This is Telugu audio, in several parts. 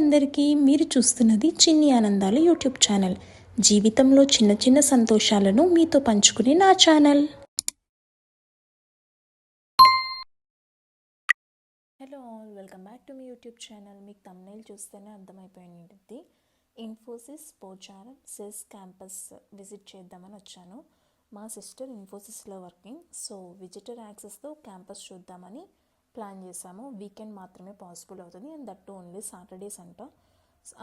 అందరికీ. మీరు చూస్తున్నది చిన్ని ఆనందాలు యూట్యూబ్ ఛానల్. జీవితంలో చిన్న చిన్న సంతోషాలను మీతో పంచుకునే నా channel. Hello all, welcome back to మీ యూట్యూబ్ ఛానల్. మీకు థంబ్నెయిల్ చూస్తేనే అర్థమైపోయింది. Infosys Pocharam SEZ campus visit చేద్దామని వచ్చాను. మా సిస్టర్ ఇన్ఫోసిస్లో వర్కింగ్, సో విజిటర్ యాక్సెస్తో క్యాంపస్ చూద్దామని ప్లాన్ చేసాము. వీకెండ్ మాత్రమే పాసిబుల్ అవుతుంది, అండ్ దట్ ఓన్లీ సాటర్డేస్ అంట.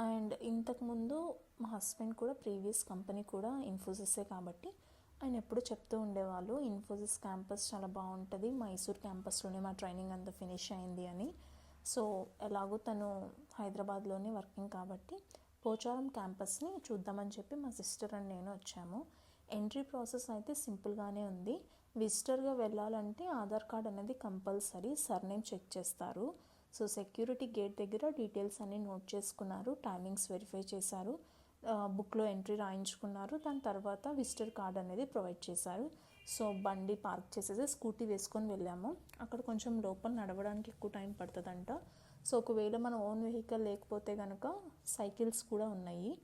అండ్ ఇంతకుముందు మా హస్బెండ్ కూడా ప్రీవియస్ కంపెనీ కూడా ఇన్ఫోసిసే కాబట్టి ఆయన ఎప్పుడు చెప్తూ ఉండేవాళ్ళు ఇన్ఫోసిస్ క్యాంపస్ చాలా బాగుంటుంది, మైసూర్ క్యాంపస్లోనే మా ట్రైనింగ్ అంతా ఫినిష్ అయింది అని. సో ఎలాగో తను హైదరాబాద్లోనే వర్కింగ్ కాబట్టి పోచారం క్యాంపస్ని చూద్దామని చెప్పి మా సిస్టర్ అండ్ నేను వచ్చాము. ఎంట్రీ ప్రాసెస్ అయితే సింపుల్గానే ఉంది. విజిటర్గా వెళ్ళాలంటే ఆధార్ కార్డ్ అనేది కంపల్సరీ, సర్నేమ్ చెక్ చేస్తారు. సో సెక్యూరిటీ గేట్ దగ్గర డీటెయిల్స్ అన్నీ నోట్ చేసుకున్నారు, టైమింగ్స్ వెరిఫై చేశారు, బుక్లో ఎంట్రీ రాయించుకున్నారు. దాని తర్వాత విజిటర్ కార్డ్ అనేది ప్రొవైడ్ చేశారు. సో బండి పార్క్ చేసేసి స్కూటీ వేసుకొని వెళ్ళాము. అక్కడ కొంచెం లోపల నడవడానికి ఎక్కువ టైం పడుతుందంట. సో ఒకవేళ మన ఓన్ వెహికల్ లేకపోతే కనుక సైకిల్స్ కూడా ఉన్నాయి.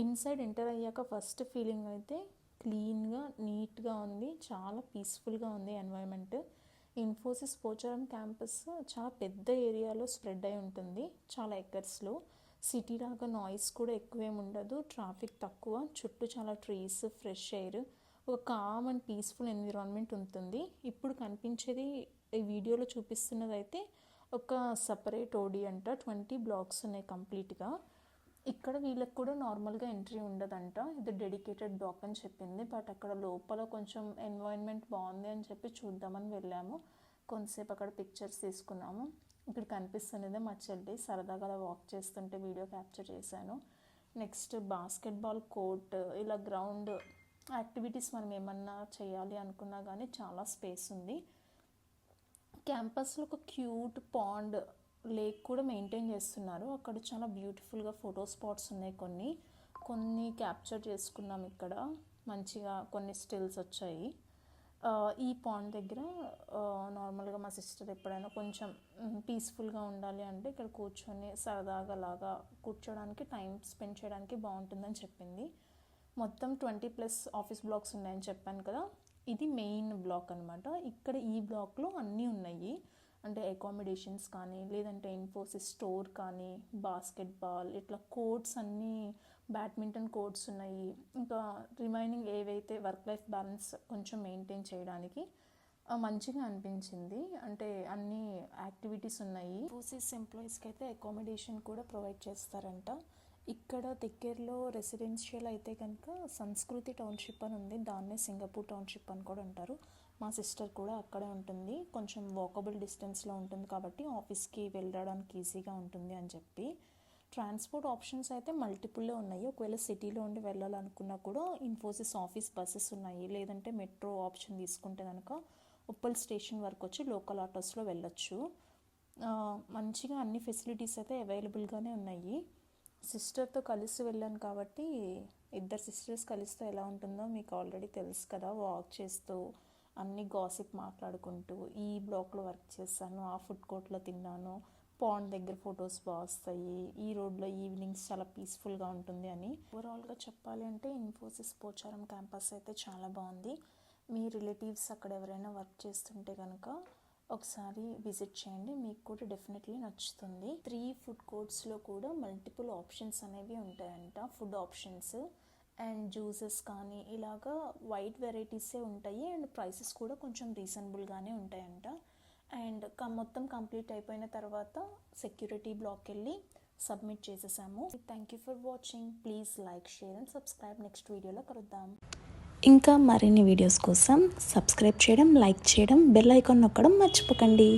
ఇన్సైడ్ ఎంటర్ అయ్యాక ఫస్ట్ ఫీలింగ్ అయితే క్లీన్గా నీట్గా ఉంది, చాలా పీస్ఫుల్గా ఉంది ఎన్వైరన్మెంట్. ఇన్ఫోసిస్ పోచారం క్యాంపస్ చాలా పెద్ద ఏరియాలో స్ప్రెడ్ అయి ఉంటుంది, చాలా ఎకర్స్లో. సిటీ లాగా నాయిస్ కూడా ఎక్కువేమి ఉండదు, ట్రాఫిక్ తక్కువ, చుట్టూ చాలా ట్రీస్, ఫ్రెష్ ఎయిర్, ఒక కామ్ అండ్ పీస్ఫుల్ ఎన్విరాన్మెంట్ ఉంటుంది. ఇప్పుడు కనిపించేది ఈ వీడియోలో చూపిస్తున్నది అయితే ఒక సపరేట్ ఓడి అంట. 20 బ్లాక్స్ ఉన్నాయి కంప్లీట్గా. ఇక్కడ వీళ్ళకి కూడా నార్మల్గా ఎంట్రీ ఉండదంట, ఇది డెడికేటెడ్ బ్లాక్ అని చెప్పింది. బట్ అక్కడ లోపల కొంచెం ఎన్వైరన్మెంట్ బాగుంది అని చెప్పి చూద్దామని వెళ్ళాము. కొంతసేపు అక్కడ పిక్చర్స్ తీసుకున్నాము. ఇక్కడ కనిపిస్తున్నదే మా చెల్లి సరదాగా అలా వాక్ చేస్తుంటే వీడియో క్యాప్చర్ చేశాను. నెక్స్ట్ బాస్కెట్బాల్ కోర్ట్, ఇలా గ్రౌండ్ యాక్టివిటీస్ మనం ఏమన్నా చేయాలి అనుకున్నా కానీ చాలా స్పేస్ ఉంది. క్యాంపస్లో ఒక క్యూట్ పాండ్ లేక్ కూడా మెయింటైన్ చేస్తున్నారు. అక్కడ చాలా బ్యూటిఫుల్గా ఫోటో స్పాట్స్ ఉన్నాయి, కొన్ని క్యాప్చర్ చేసుకున్నాం. ఇక్కడ మంచిగా కొన్ని స్టిల్స్ వచ్చాయి. ఈ పాండ్ దగ్గర నార్మల్గా మా సిస్టర్ ఎప్పుడైనా కొంచెం పీస్ఫుల్గా ఉండాలి అంటే ఇక్కడ కూర్చొని సరదాగా లాగా కూర్చోడానికి, టైం స్పెండ్ చేయడానికి బాగుంటుందని చెప్పింది. మొత్తం 20+ ఆఫీస్ బ్లాక్స్ ఉన్నాయని చెప్పాను కదా, ఇది మెయిన్ బ్లాక్ అనమాట. ఇక్కడ ఈ బ్లాక్లో అన్నీ ఉన్నాయి, అంటే అకామిడేషన్స్ కానీ, లేదంటే ఇన్ఫోసిస్ స్టోర్ కానీ, బాస్కెట్బాల్, ఇట్లా కోర్ట్స్ అన్నీ, బ్యాడ్మింటన్ కోర్ట్స్ ఉన్నాయి. ఇంకా రిమైనింగ్ ఏవైతే వర్క్ లైఫ్ బ్యాలెన్స్ కొంచెం మెయింటైన్ చేయడానికి మంచిగా అనిపించింది. అంటే అన్ని యాక్టివిటీస్ ఉన్నాయి. ఇన్ఫోసిస్ ఎంప్లాయీస్కి అయితే అకామిడేషన్ కూడా ప్రొవైడ్ చేస్తారంట. ఇక్కడ దగ్గరలో రెసిడెన్షియల్ అయితే కనుక సంస్కృతి టౌన్షిప్ అని ఉంది, దాన్నే సింగపూర్ టౌన్షిప్ అని కూడా అంటారు. మా సిస్టర్ కూడా అక్కడే ఉంటుంది, కొంచెం వాకబుల్ డిస్టెన్స్లో ఉంటుంది కాబట్టి ఆఫీస్కి వెళ్ళడానికి ఈజీగా ఉంటుంది అని చెప్పి. ట్రాన్స్పోర్ట్ ఆప్షన్స్ అయితే మల్టిపుల్లో ఉన్నాయి. ఒకవేళ సిటీలో ఉండి వెళ్ళాలనుకున్నా కూడా ఇన్ఫోసిస్ ఆఫీస్ బస్సెస్ ఉన్నాయి, లేదంటే మెట్రో ఆప్షన్ తీసుకుంటే కనుక ఉప్పల్ స్టేషన్ వరకు వచ్చి లోకల్ ఆటోస్లో వెళ్ళొచ్చు. మంచిగా అన్ని ఫెసిలిటీస్ అయితే అవైలబుల్గానే ఉన్నాయి. సిస్టర్తో కలిసి వెళ్ళాను కాబట్టి, ఇద్దరు సిస్టర్స్ కలిస్తే ఎలా ఉంటుందో మీకు ఆల్రెడీ తెలుసు కదా. వాక్ చేస్తూ అన్ని గాసిప్ మాట్లాడుకుంటూ, ఈ బ్లాక్లో వర్క్ చేశాను, ఆ ఫుడ్ కోర్ట్లో తిన్నాను, పాండ్ దగ్గర ఫొటోస్ బాగా వస్తాయి, ఈ రోడ్లో ఈవినింగ్స్ చాలా పీస్ఫుల్గా ఉంటుంది అని. ఓవరాల్గా చెప్పాలి అంటే ఇన్ఫోసిస్ పోచారం క్యాంపస్ అయితే చాలా బాగుంది. మీ రిలేటివ్స్ అక్కడ ఎవరైనా వర్క్ చేస్తుంటే కనుక ఒకసారి విజిట్ చేయండి, మీకు కూడా డెఫినెట్లీ నచ్చుతుంది. 3 ఫుడ్ కోర్ట్స్లో కూడా మల్టిపుల్ ఆప్షన్స్ అనేవి ఉంటాయంట, ఫుడ్ ఆప్షన్స్ అండ్ జ్యూసెస్ కానీ ఇలాగా వైడ్ వెరైటీసే ఉంటాయి. అండ్ ప్రైసెస్ కూడా కొంచెం రీజనబుల్గానే ఉంటాయంట. అండ్ మొత్తం కంప్లీట్ అయిపోయిన తర్వాత సెక్యూరిటీ బ్లాక్కి వెళ్ళి సబ్మిట్ చేసేసాము. Thank you for watching. Please like, share and subscribe. Next వీడియోలో కలుద్దాం. ఇంకా మరిన్ని వీడియోస్ కోసం సబ్స్క్రైబ్ చేయడం, లైక్ చేయడం, బెల్ ఐకాన్ నొక్కడం మర్చిపోకండి.